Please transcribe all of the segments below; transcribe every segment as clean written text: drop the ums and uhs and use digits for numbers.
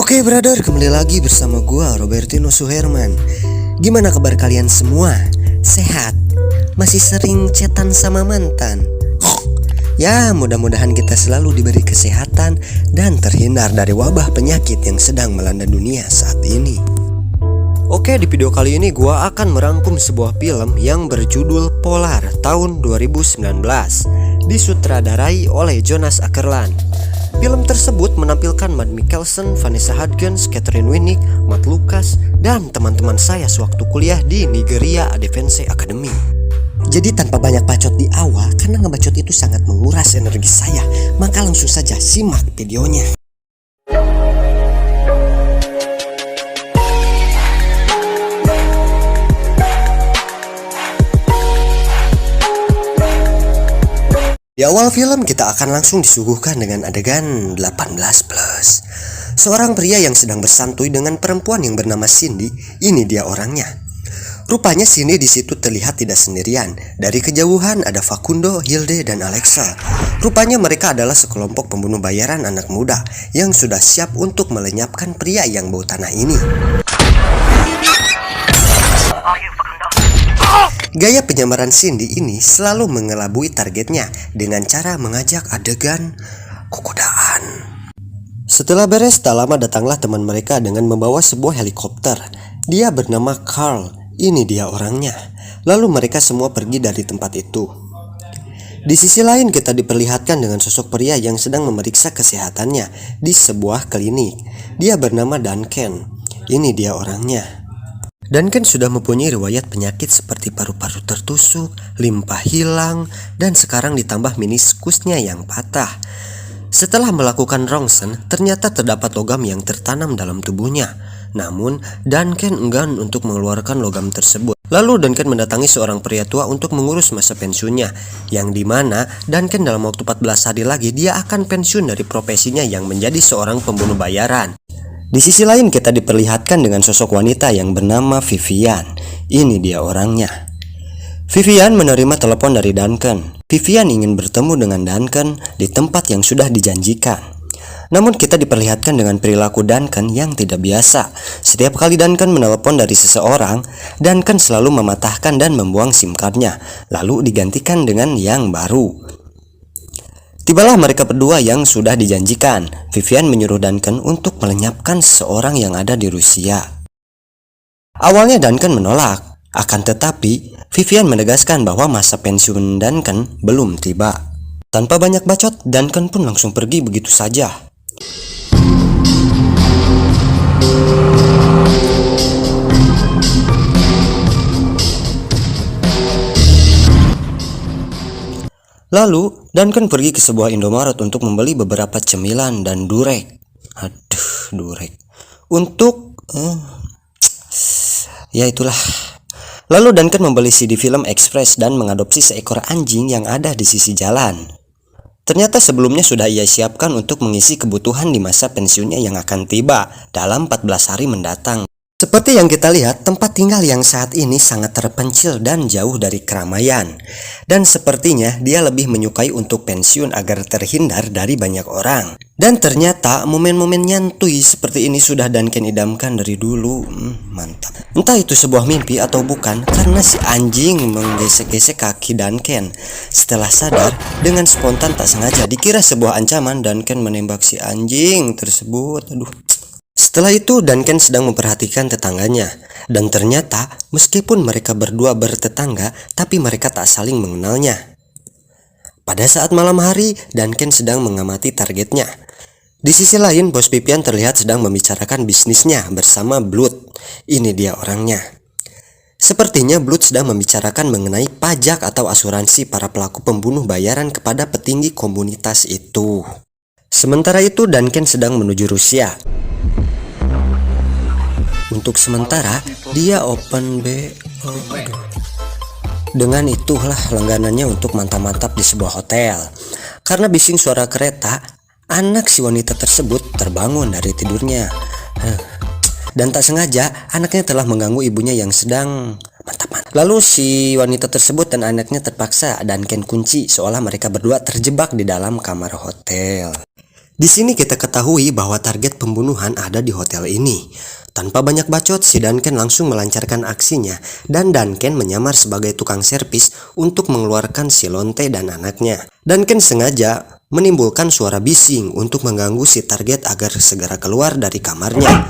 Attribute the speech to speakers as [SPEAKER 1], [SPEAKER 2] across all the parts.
[SPEAKER 1] Oke brother, kembali lagi bersama gua Robertino Suherman. Gimana kabar kalian semua? Sehat? Masih sering chatan sama mantan? Ya, mudah-mudahan kita selalu diberi kesehatan dan terhindar dari wabah penyakit yang sedang melanda dunia saat ini. Oke, di video kali ini gua akan merangkum sebuah film yang berjudul Polar tahun 2019, disutradarai oleh Jonas Åkerlund. Film tersebut menampilkan Mads Mikkelsen, Vanessa Hudgens, Catherine Winnick, Matt Lucas, dan teman-teman saya sewaktu kuliah di Nigeria Defense Academy. Jadi tanpa banyak bacot di awal, karena ngebacot itu sangat menguras energi saya, maka langsung saja simak videonya. Di awal film kita akan langsung disuguhkan dengan adegan 18+. Seorang pria yang sedang bersantui dengan perempuan yang bernama Cindy. Ini dia orangnya. Rupanya Cindy di situ terlihat tidak sendirian. Dari kejauhan ada Facundo, Hilde, dan Alexa. Rupanya mereka adalah sekelompok pembunuh bayaran anak muda yang sudah siap untuk melenyapkan pria yang bau tanah ini. Gaya penyamaran Cindy ini selalu mengelabui targetnya dengan cara mengajak adegan kukodaan. Setelah beres, tak lama datanglah teman mereka dengan membawa sebuah helikopter. Dia bernama Carl, ini dia orangnya. Lalu mereka semua pergi dari tempat itu. Di sisi lain kita diperlihatkan dengan sosok pria yang sedang memeriksa kesehatannya di sebuah klinik. Dia bernama Duncan, ini dia orangnya. Duncan sudah mempunyai riwayat penyakit seperti paru-paru tertusuk, limpa hilang, dan sekarang ditambah meniskusnya yang patah. Setelah melakukan rongsen, ternyata terdapat logam yang tertanam dalam tubuhnya. Namun, Duncan enggan untuk mengeluarkan logam tersebut. Lalu Duncan mendatangi seorang pria tua untuk mengurus masa pensiunnya, yang dimana Duncan dalam waktu 14 hari lagi dia akan pensiun dari profesinya yang menjadi seorang pembunuh bayaran. Di sisi lain kita diperlihatkan dengan sosok wanita yang bernama Vivian. Ini dia orangnya. Vivian menerima telepon dari Duncan. Vivian ingin bertemu dengan Duncan di tempat yang sudah dijanjikan. Namun kita diperlihatkan dengan perilaku Duncan yang tidak biasa. Setiap kali Duncan menelepon dari seseorang, Duncan selalu mematahkan dan membuang SIM cardnya, lalu digantikan dengan yang baru. Tibalah mereka berdua yang sudah dijanjikan. Vivian menyuruh Duncan untuk melenyapkan seorang yang ada di Rusia. Awalnya Duncan menolak, akan tetapi Vivian menegaskan bahwa masa pensiun Duncan belum tiba. Tanpa banyak bacot, Duncan pun langsung pergi begitu saja. Lalu, Duncan pergi ke sebuah Indomaret untuk membeli beberapa cemilan dan durek. Durek. Untuk... ya itulah. Lalu Duncan membeli CD film Express dan mengadopsi seekor anjing yang ada di sisi jalan. Ternyata sebelumnya sudah ia siapkan untuk mengisi kebutuhan di masa pensiunnya yang akan tiba dalam 14 hari mendatang. Seperti yang kita lihat, tempat tinggal yang saat ini sangat terpencil dan jauh dari keramaian. Dan sepertinya dia lebih menyukai untuk pensiun agar terhindar dari banyak orang. Dan ternyata momen-momen nyantui seperti ini sudah Duncan idamkan dari dulu. Mantap. Entah itu sebuah mimpi atau bukan, karena si anjing menggesek-gesek kaki Duncan. Setelah sadar, dengan spontan tak sengaja dikira sebuah ancaman, Duncan menembak si anjing tersebut. Setelah itu Duncan sedang memperhatikan tetangganya. Dan ternyata meskipun mereka berdua bertetangga, tapi mereka tak saling mengenalnya. Pada saat malam hari, Duncan sedang mengamati targetnya. Di sisi lain, Bos Vivian terlihat sedang membicarakan bisnisnya bersama Blood. Ini dia orangnya. Sepertinya Blood sedang membicarakan mengenai pajak atau asuransi para pelaku pembunuh bayaran kepada petinggi komunitas itu. Sementara itu Duncan sedang menuju Rusia. Untuk sementara dia open BO. Dengan itulah langganannya untuk mantap-mantap di sebuah hotel. Karena bising suara kereta, anak si wanita tersebut terbangun dari tidurnya. Dan tak sengaja anaknya telah mengganggu ibunya yang sedang mantap-mantap. Lalu si wanita tersebut dan anaknya terpaksa Duncan kunci seolah mereka berdua terjebak di dalam kamar hotel. Di sini kita ketahui bahwa target pembunuhan ada di hotel ini. Tanpa banyak bacot, si Duncan langsung melancarkan aksinya dan Duncan menyamar sebagai tukang servis untuk mengeluarkan si Lonte dan anaknya. Duncan sengaja menimbulkan suara bising untuk mengganggu si target agar segera keluar dari kamarnya.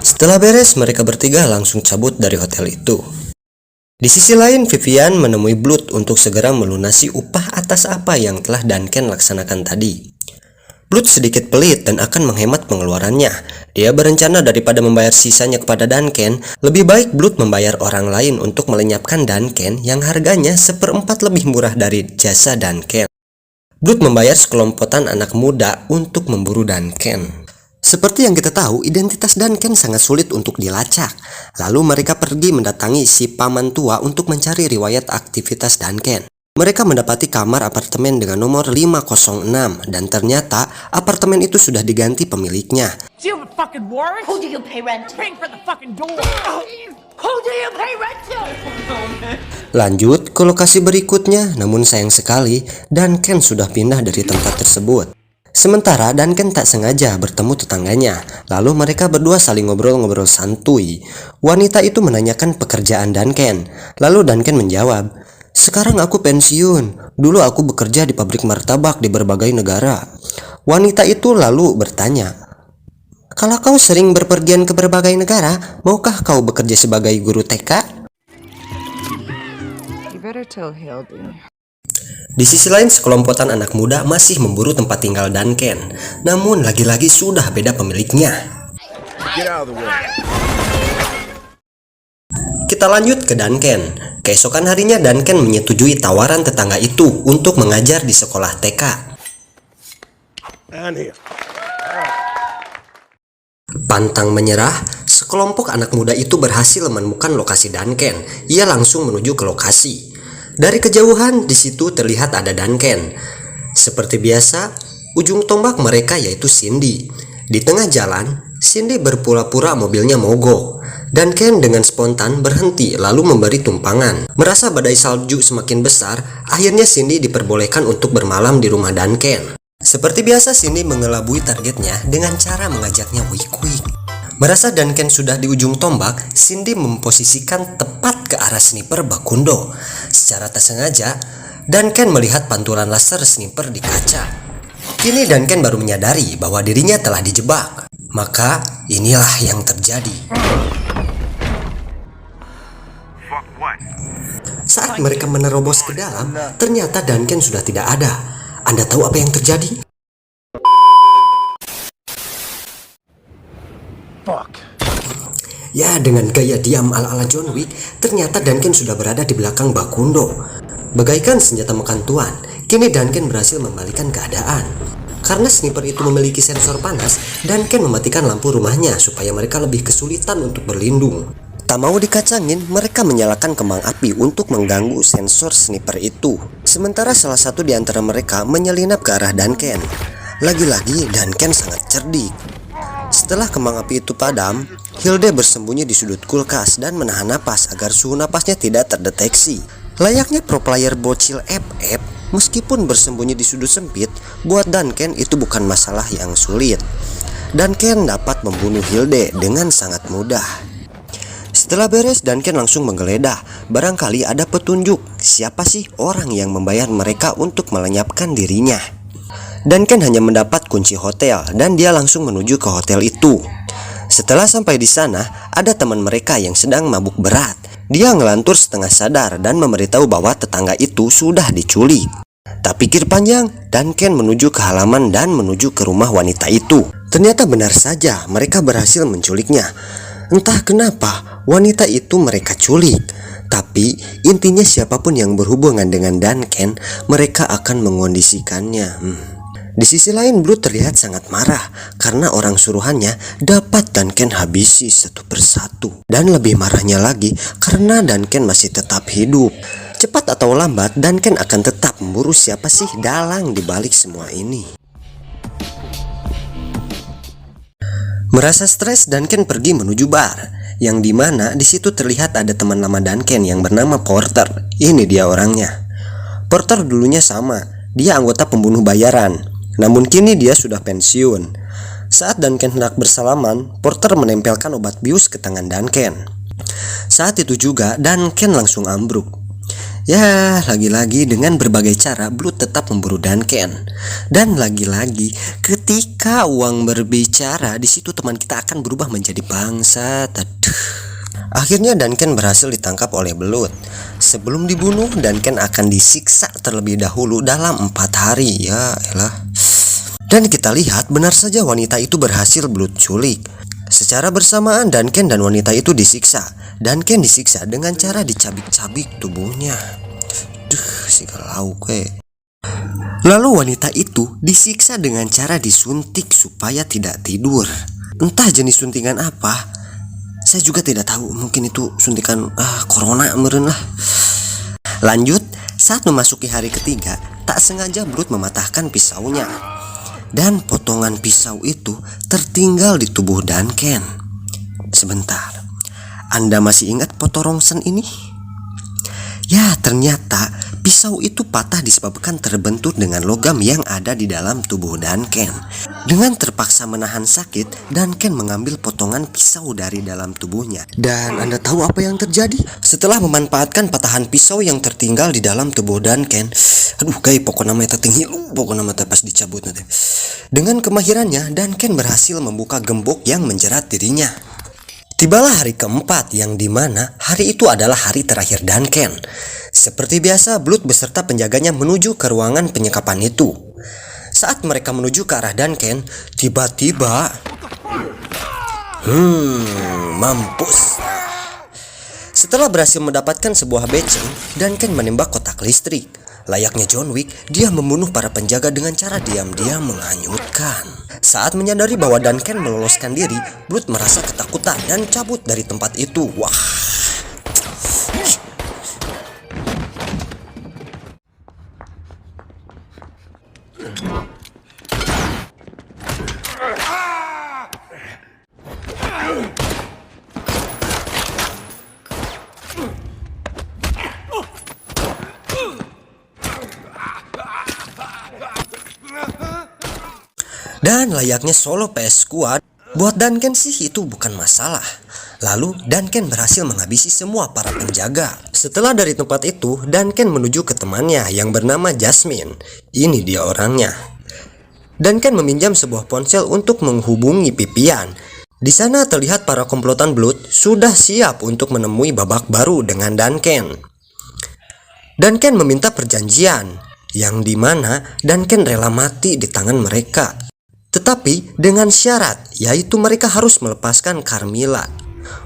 [SPEAKER 1] Setelah beres, mereka bertiga langsung cabut dari hotel itu. Di sisi lain, Vivian menemui Blood untuk segera melunasi upah atas apa yang telah Duncan laksanakan tadi. Blood sedikit pelit dan akan menghemat pengeluarannya. Dia berencana daripada membayar sisanya kepada Duncan, lebih baik Blood membayar orang lain untuk melenyapkan Duncan yang harganya 1/4 lebih murah dari jasa Duncan. Blood membayar sekelompokan anak muda untuk memburu Duncan. Seperti yang kita tahu, identitas Duncan sangat sulit untuk dilacak. Lalu mereka pergi mendatangi si paman tua untuk mencari riwayat aktivitas Duncan. Mereka mendapati kamar apartemen dengan nomor 506 dan ternyata apartemen itu sudah diganti pemiliknya. Lanjut ke lokasi berikutnya, namun sayang sekali Duncan sudah pindah dari tempat tersebut. Sementara Duncan tak sengaja bertemu tetangganya. Lalu mereka berdua saling ngobrol-ngobrol santuy. Wanita itu menanyakan pekerjaan Duncan. Lalu Duncan menjawab, "Sekarang aku pensiun. Dulu aku bekerja di pabrik martabak di berbagai negara." Wanita itu lalu bertanya, "Kalau kau sering berpergian ke berbagai negara, maukah kau bekerja sebagai guru TK?" Di sisi lain, sekelompokan anak muda masih memburu tempat tinggal Duncan. Namun lagi-lagi sudah beda pemiliknya. Kita lanjut ke Duncan. Keesokan harinya Duncan menyetujui tawaran tetangga itu untuk mengajar di sekolah TK. Pantang menyerah, sekelompok anak muda itu berhasil menemukan lokasi Duncan. Ia langsung menuju ke lokasi. Dari kejauhan, di situ terlihat ada Duncan. Seperti biasa, ujung tombak mereka yaitu Cindy. Di tengah jalan, Cindy berpura-pura mobilnya mogok. Duncan dengan spontan berhenti lalu memberi tumpangan. Merasa badai salju semakin besar, akhirnya Cindy diperbolehkan untuk bermalam di rumah Duncan. Seperti biasa, Cindy mengelabui targetnya dengan cara mengajaknya wik-wik. Merasa Duncan sudah di ujung tombak, Cindy memposisikan tepat ke arah sniper Bakundo. Secara tak sengaja, Duncan melihat pantulan laser sniper di kaca. Kini Duncan baru menyadari bahwa dirinya telah dijebak. Maka inilah yang terjadi. Saat mereka menerobos ke dalam, ternyata Duncan sudah tidak ada. Anda tahu apa yang terjadi? Ya, dengan gaya diam ala-ala John Wick, ternyata Duncan sudah berada di belakang Bakundo. Bagaikan senjata makan tuan, kini Duncan berhasil membalikan keadaan. Karena sniper itu memiliki sensor panas, Duncan mematikan lampu rumahnya supaya mereka lebih kesulitan untuk berlindung. Tak mau dikacangin, mereka menyalakan kembang api untuk mengganggu sensor sniper itu. Sementara salah satu di antara mereka menyelinap ke arah Duncan. Lagi-lagi Duncan sangat cerdik. Setelah kembang api itu padam, Hilde bersembunyi di sudut kulkas dan menahan napas agar suhu napasnya tidak terdeteksi. Layaknya pro player bocil FF, meskipun bersembunyi di sudut sempit, buat Duncan itu bukan masalah yang sulit. Duncan dapat membunuh Hilde dengan sangat mudah. Setelah beres, Duncan langsung menggeledah. Barangkali ada petunjuk siapa sih orang yang membayar mereka untuk melenyapkan dirinya. Duncan hanya mendapat kunci hotel dan dia langsung menuju ke hotel itu. Setelah sampai di sana, ada teman mereka yang sedang mabuk berat. Dia ngelantur setengah sadar dan memberitahu bahwa tetangga itu sudah diculik. Tak pikir panjang, Duncan menuju ke halaman dan menuju ke rumah wanita itu. Ternyata benar saja mereka berhasil menculiknya. Entah kenapa wanita itu mereka culik. Tapi intinya siapapun yang berhubungan dengan Duncan, mereka akan mengondisikannya. Di sisi lain, Blood terlihat sangat marah karena orang suruhannya dapat Duncan habisi satu persatu. Dan lebih marahnya lagi karena Duncan masih tetap hidup. Cepat atau lambat, Duncan akan tetap memburu siapa sih dalang di balik semua ini. Merasa stres, Duncan pergi menuju bar, yang dimana di situ terlihat ada teman lama Duncan yang bernama Porter. Ini dia orangnya. Porter dulunya sama, dia anggota pembunuh bayaran, namun kini dia sudah pensiun. Saat Duncan hendak bersalaman, Porter menempelkan obat bius ke tangan Duncan. Saat itu juga Duncan langsung ambruk. Ya, lagi-lagi dengan berbagai cara Blood tetap memburu Duncan. Dan lagi-lagi ketika uang berbicara, di situ teman kita akan berubah menjadi bangsat. Akhirnya Duncan berhasil ditangkap oleh Blood. Sebelum dibunuh, Duncan akan disiksa terlebih dahulu dalam 4 hari. Ya elah. Dan kita lihat benar saja wanita itu berhasil Blood culik. Secara bersamaan Duncan dan wanita itu disiksa. Duncan disiksa dengan cara dicabik-cabik tubuhnya. Si galau Lalu wanita itu disiksa dengan cara disuntik supaya tidak tidur. Entah jenis suntikan apa, saya juga tidak tahu. Mungkin itu suntikan corona meren lah. Lanjut, saat memasuki hari ketiga, tak sengaja Blood mematahkan pisaunya. Dan potongan pisau itu tertinggal di tubuh Duncan. Sebentar, Anda masih ingat potorongsen ini? Ya, ternyata pisau itu patah disebabkan terbentur dengan logam yang ada di dalam tubuh Duncan. Dengan terpaksa menahan sakit, Duncan mengambil potongan pisau dari dalam tubuhnya. Dan Anda tahu apa yang terjadi? Setelah memanfaatkan patahan pisau yang tertinggal di dalam tubuh Duncan, pokoknya mata tinggi lu, pokoknya mata pas dicabut nanti. Dengan kemahirannya, Duncan berhasil membuka gembok yang menjerat dirinya. Tibalah hari keempat, yang dimana hari itu adalah hari terakhir Duncan. Seperti biasa, Blood beserta penjaganya menuju ke ruangan penyekapan itu. Saat mereka menuju ke arah Duncan, tiba-tiba mampus. Setelah berhasil mendapatkan sebuah beceng, Duncan menembak kotak listrik. Layaknya John Wick, dia membunuh para penjaga dengan cara diam-diam menghanyutkan. Saat menyadari bahwa Duncan meloloskan diri, Blood merasa ketakutan dan cabut dari tempat itu. Wah. Dan layaknya solo PS Squad, buat Duncan sih itu bukan masalah. Lalu Duncan berhasil menghabisi semua para penjaga. Setelah dari tempat itu, Duncan menuju ke temannya yang bernama Jasmine. Ini dia orangnya. Duncan meminjam sebuah ponsel untuk menghubungi Pipian. Di sana terlihat para komplotan Blood sudah siap untuk menemui babak baru dengan Duncan. Duncan meminta perjanjian, yang dimana Duncan rela mati di tangan mereka. Tetapi dengan syarat, yaitu mereka harus melepaskan Carmilla.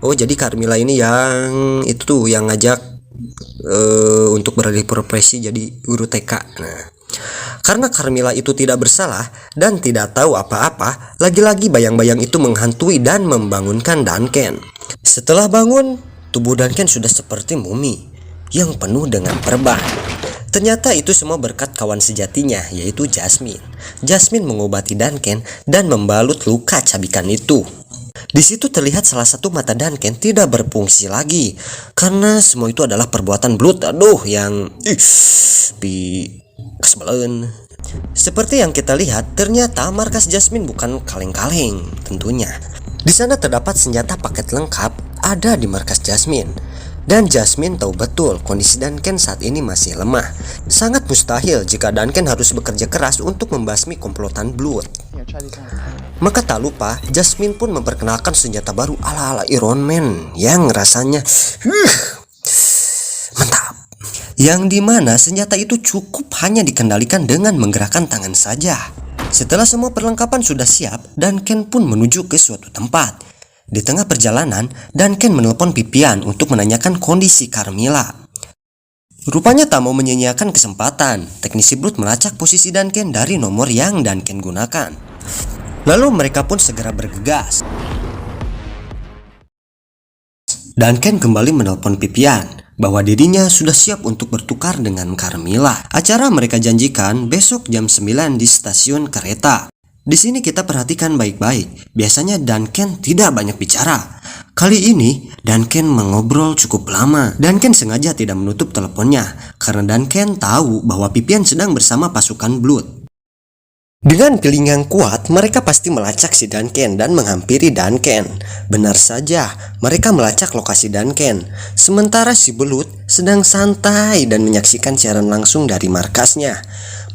[SPEAKER 1] Oh, jadi Carmilla ini yang itu tuh yang ngajak untuk beralih profesi jadi guru TK. Nah, karena Carmilla itu tidak bersalah dan tidak tahu apa-apa, lagi-lagi bayang-bayang itu menghantui dan membangunkan Duncan. Setelah bangun, tubuh Duncan sudah seperti mumi yang penuh dengan perban. Ternyata itu semua berkat kawan sejatinya, yaitu Jasmine. Jasmine mengobati Duncan dan membalut luka cabikan itu. Di situ terlihat salah satu mata Duncan tidak berfungsi lagi, karena semua itu adalah perbuatan Blood. Yang kesebelen. Seperti yang kita lihat, ternyata markas Jasmine bukan kaleng-kaleng tentunya. Di sana terdapat senjata paket lengkap ada di markas Jasmine. Dan Jasmine tahu betul kondisi Duncan saat ini masih lemah. Sangat mustahil jika Duncan harus bekerja keras untuk membasmi komplotan Blood. Maka tak lupa, Jasmine pun memperkenalkan senjata baru ala-ala Iron Man yang rasanya mantap. Yang dimana senjata itu cukup hanya dikendalikan dengan menggerakkan tangan saja. Setelah semua perlengkapan sudah siap, Duncan pun menuju ke suatu tempat. Di tengah perjalanan, Duncan menelpon Pipian untuk menanyakan kondisi Carmilla. Rupanya tak mau menyia-nyiakan kesempatan, teknisi Blood melacak posisi Duncan dari nomor yang Duncan gunakan. Lalu mereka pun segera bergegas. Duncan kembali menelpon Pipian bahwa dirinya sudah siap untuk bertukar dengan Carmilla. Acara mereka janjikan besok jam 9 di stasiun kereta. Di sini kita perhatikan baik-baik. Biasanya Duncan tidak banyak bicara. Kali ini Duncan mengobrol cukup lama. Duncan sengaja tidak menutup teleponnya karena Duncan tahu bahwa Pipian sedang bersama pasukan Blood. Dengan feeling yang kuat, mereka pasti melacak si Duncan dan menghampiri Duncan. Benar saja, mereka melacak lokasi Duncan. Sementara si Belut sedang santai dan menyaksikan siaran langsung dari markasnya.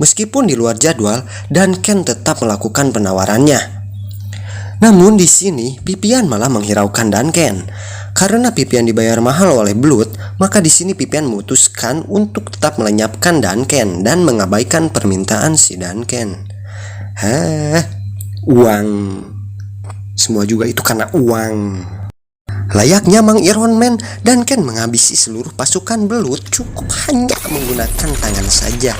[SPEAKER 1] Meskipun di luar jadwal, Duncan tetap melakukan penawarannya. Namun di sini, Pipian malah menghiraukan Duncan. Karena Pipian dibayar mahal oleh Blood, maka di sini Pipian memutuskan untuk tetap melenyapkan Duncan dan mengabaikan permintaan si Duncan. Uang. Semua juga itu karena uang. Layaknya Mang Iron Man, Duncan menghabisi seluruh pasukan Belut cukup hanya menggunakan tangan saja.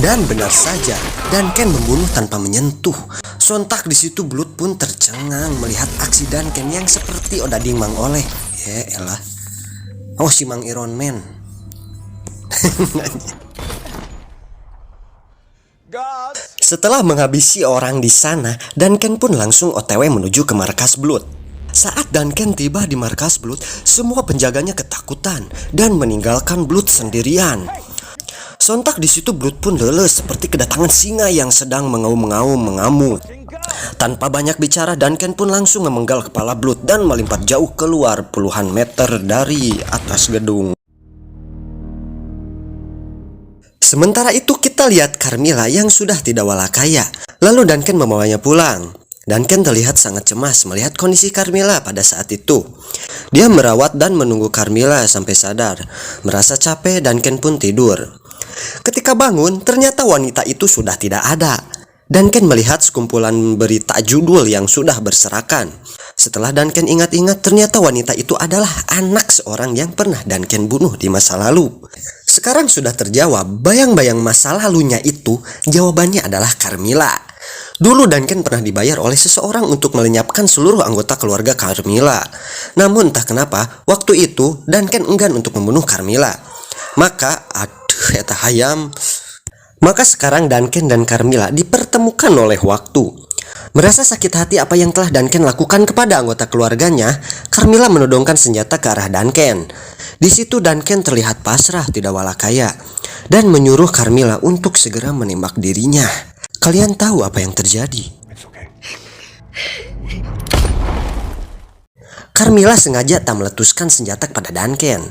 [SPEAKER 1] Dan benar saja, Duncan membunuh tanpa menyentuh. Sontak di situ Belut pun tercengang melihat aksi Duncan yang seperti odading Mang Oleh. Ya elah. Oh, si Mang Iron Man. Setelah menghabisi orang di sana, Duncan pun langsung OTW menuju ke markas Blood. Saat Duncan tiba di markas Blood, semua penjaganya ketakutan dan meninggalkan Blood sendirian. Sontak di situ Blood pun leles seperti kedatangan singa yang sedang mengaum-ngaum mengamuk. Tanpa banyak bicara, Duncan pun langsung memenggal kepala Blood dan melompat jauh keluar puluhan meter dari atas gedung. Sementara itu kita lihat Carmilla yang sudah tidak walakaya. Lalu Duncan membawanya pulang. Duncan terlihat sangat cemas melihat kondisi Carmilla pada saat itu. Dia merawat dan menunggu Carmilla sampai sadar. Merasa capek, Duncan pun tidur. Ketika bangun, ternyata wanita itu sudah tidak ada. Duncan melihat sekumpulan berita judul yang sudah berserakan. Setelah Duncan ingat-ingat, ternyata wanita itu adalah anak seorang yang pernah Duncan bunuh di masa lalu. Sekarang sudah terjawab, bayang-bayang masa lalunya itu, jawabannya adalah Carmilla. Dulu Duncan pernah dibayar oleh seseorang untuk melenyapkan seluruh anggota keluarga Carmilla. Namun entah kenapa, waktu itu Duncan enggan untuk membunuh Carmilla. Maka, Maka sekarang Duncan dan Carmilla dipertemukan oleh waktu. Merasa sakit hati apa yang telah Duncan lakukan kepada anggota keluarganya, Carmilla menodongkan senjata ke arah Duncan. Di situ Duncan terlihat pasrah tidak walakaya dan menyuruh Carmilla untuk segera menembak dirinya. Kalian tahu apa yang terjadi? Carmilla sengaja tak meletuskan senjata kepada Duncan.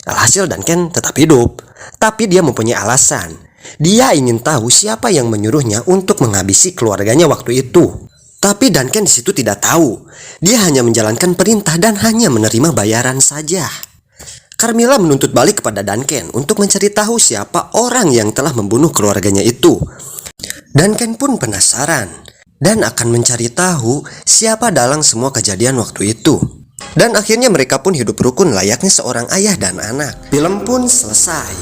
[SPEAKER 1] Alhasil Duncan tetap hidup, tapi dia mempunyai alasan. Dia ingin tahu siapa yang menyuruhnya untuk menghabisi keluarganya waktu itu. Tapi Duncan di situ tidak tahu. Dia hanya menjalankan perintah dan hanya menerima bayaran saja. Carmilla menuntut balik kepada Duncan untuk mencari tahu siapa orang yang telah membunuh keluarganya itu. Duncan pun penasaran dan akan mencari tahu siapa dalang semua kejadian waktu itu. Dan akhirnya mereka pun hidup rukun layaknya seorang ayah dan anak. Film pun selesai.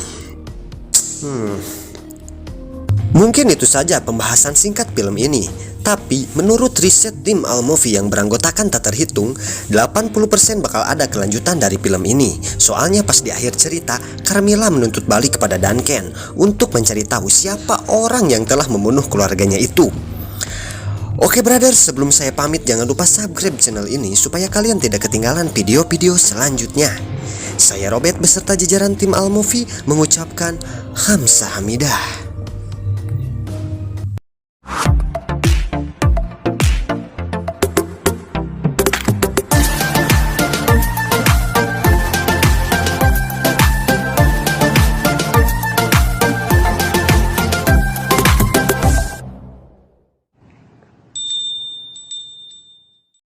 [SPEAKER 1] Mungkin itu saja pembahasan singkat film ini. Tapi menurut riset tim Allmovie yang beranggotakan tak terhitung, 80% bakal ada kelanjutan dari film ini. Soalnya pas di akhir cerita, Carmilla menuntut balik kepada Duncan untuk mencari tahu siapa orang yang telah membunuh keluarganya itu. Oke brothers, sebelum saya pamit jangan lupa subscribe channel ini supaya kalian tidak ketinggalan video-video selanjutnya. Saya Robert beserta jajaran tim Allmovie mengucapkan Hamsa Hamidah.